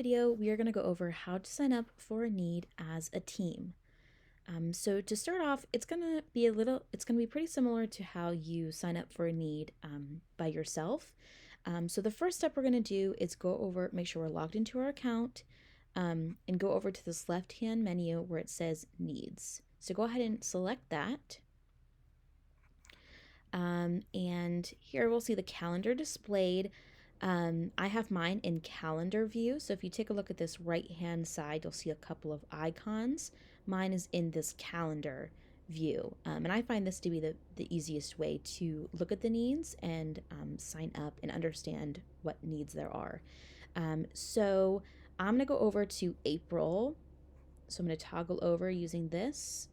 video, we are going to go over how to sign up for a need as a team. So to start off, it's going to be pretty similar to how you sign up for a need by yourself. So the first step we're going to do is make sure we're logged into our account, and go over to this left-hand menu where it says needs. So go ahead and select that. And here we'll see the calendar displayed. I have mine in calendar view. So if you take a look at this right-hand side, you'll see a couple of icons. Mine is in this calendar view. And I find this to be the easiest way to look at the needs and sign up and understand what needs there are. So I'm going to go over to April. So I'm going to toggle over using this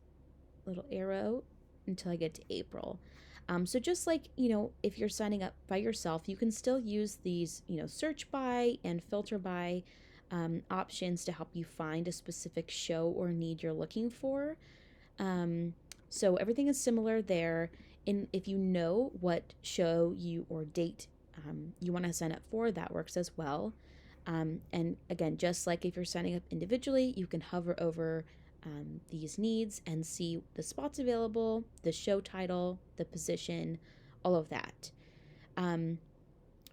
little arrow until I get to April. So just like, if you're signing up by yourself, you can still use these, search by and filter by options to help you find a specific show or need you're looking for. So everything is similar there. If you know what show or date you want to sign up for, that works as well. And again, just like if you're signing up individually, you can hover over these needs and see the spots available, the show title, the position, all of that.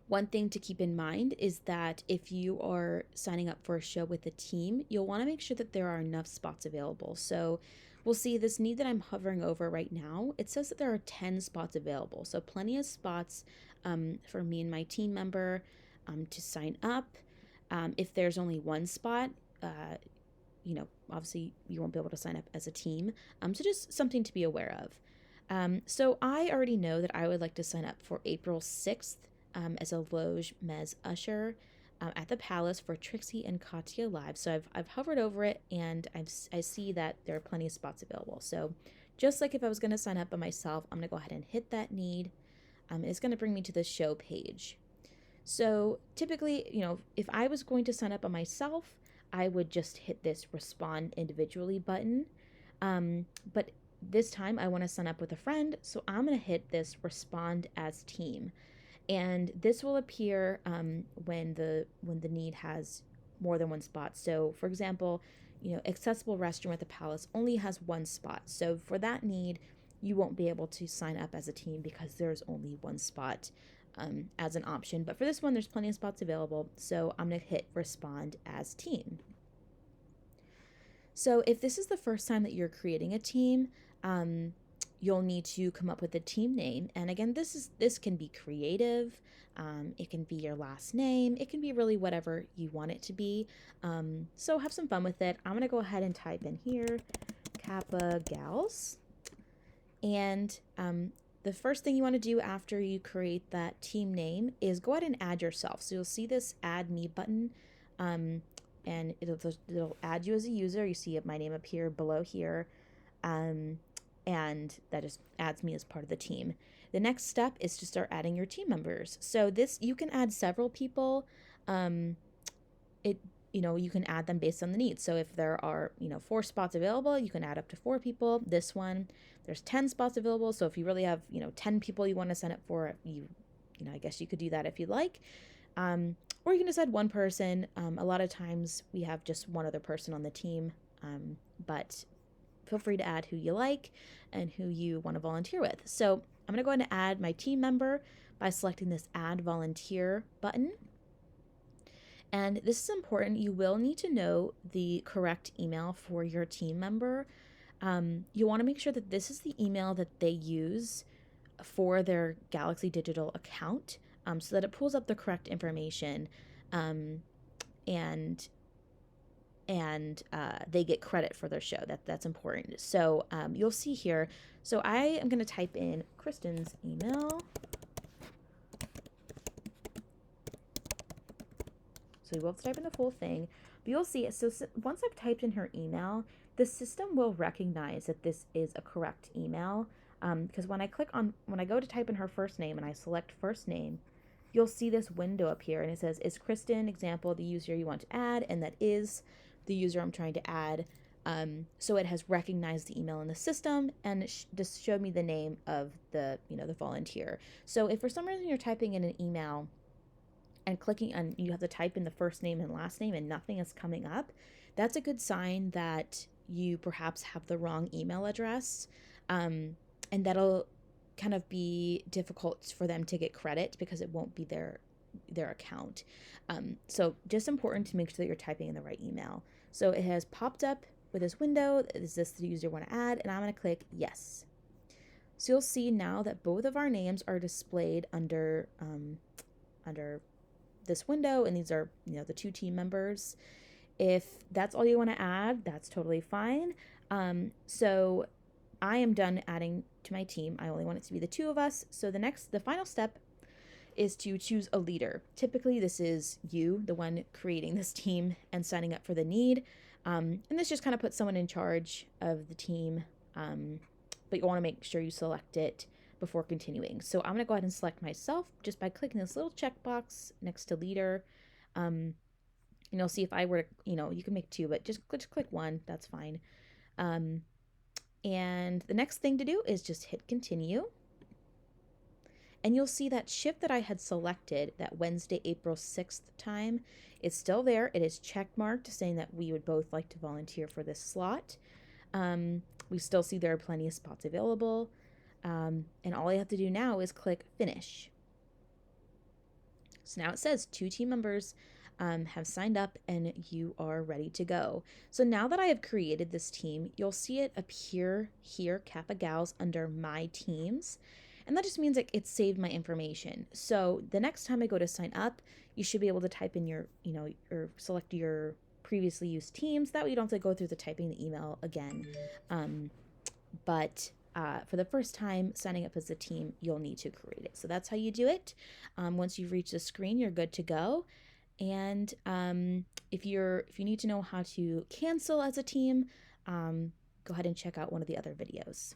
One thing to keep in mind is that if you are signing up for a show with a team, you'll want to make sure that there are enough spots available. So we'll see this need that I'm hovering over right now. It says that there are 10 spots available. So plenty of spots for me and my team member to sign up. If there's only one spot, obviously you won't be able to sign up as a team. So just something to be aware of. So I already know that I would like to sign up for April 6th as a Loge Mez usher at the Palace for Trixie and Katya Live. So I've hovered over it and I see that there are plenty of spots available. So just like if I was going to sign up by myself, I'm going to go ahead and hit that need. It's going to bring me to the show page. So typically, if I was going to sign up by myself, I would just hit this respond individually button. But this time I want to sign up with a friend, so I'm going to hit this respond as team. And this will appear when the need has more than one spot. So for example, accessible restroom at the Palace only has one spot. So for that need, you won't be able to sign up as a team because there's only one spot as an option. But for this one, there's plenty of spots available. So I'm going to hit respond as team. So if this is the first time that you're creating a team, you'll need to come up with a team name. And again, this can be creative. It can be your last name. It can be really whatever you want it to be. So have some fun with it. I'm going to go ahead and type in here, Kappa Gals. And the first thing you want to do after you create that team name is go ahead and add yourself. So you'll see this add me button, and it'll add you as a user. You see my name appear below here, and that just adds me as part of the team. The next step is to start adding your team members. So you can add several people. You can add them based on the needs. So if there are 4 spots available, you can add up to 4 people. This one, there's 10 spots available. So if you really have 10 people you want to sign up for, I guess you could do that if you'd like. Or you can just add one person. A lot of times we have just one other person on the team, but feel free to add who you like and who you want to volunteer with. So I'm going to go ahead and add my team member by selecting this add volunteer button. And this is important. You will need to know the correct email for your team member. You want to make sure that this is the email that they use for their Galaxy Digital account, so that it pulls up the correct information, and they get credit for their show. That's important. So you'll see here. So I am going to type in Kristen's email. So you will have to type in the full thing, but you'll see it. So once I've typed in her email, the system will recognize that this is a correct email. Because when I go to type in her first name and I select first name, you'll see this window appear and it says, is Kristen, example, the user you want to add? And that is the user I'm trying to add. So it has recognized the email in the system and just showed me the name of the volunteer. So if for some reason you're typing in an email and clicking on, you have to type in the first name and last name and nothing is coming up, that's a good sign that you perhaps have the wrong email address. And that'll kind of be difficult for them to get credit because it won't be their account. So just important to make sure that you're typing in the right email. So it has popped up with this window. Is this the user you want to add? And I'm going to click yes. So you'll see now that both of our names are displayed under this window, and these are, you know, the two team members. If that's all you want to add, that's totally fine. So I am done adding to my team. I only want it to be the two of us. So the final step is to choose a leader. Typically, this is you, the one creating this team and signing up for the need. And this just kind of puts someone in charge of the team, but you want to make sure you select it before continuing. So I'm going to go ahead and select myself just by clicking this little checkbox next to leader. And you'll see if I were to, you know, you can make two, but just click one, that's fine. And the next thing to do is just hit continue. And you'll see that shift that I had selected, that Wednesday, April 6th time, is still there. It is checkmarked, saying that we would both like to volunteer for this slot. We still see there are plenty of spots available. And all I have to do now is click finish. So now it says 2 team members have signed up and you are ready to go. So now that I have created this team, you'll see it appear here, Kappa Gals, under my teams. And that just means that it saved my information. So the next time I go to sign up, you should be able to type in your, you know, or select your previously used teams. That way you don't have to go through the typing the email again. But for the first time signing up as a team, you'll need to create it. So that's how you do it. Once you've reached the screen, you're good to go. And if you need to know how to cancel as a team, go ahead and check out one of the other videos.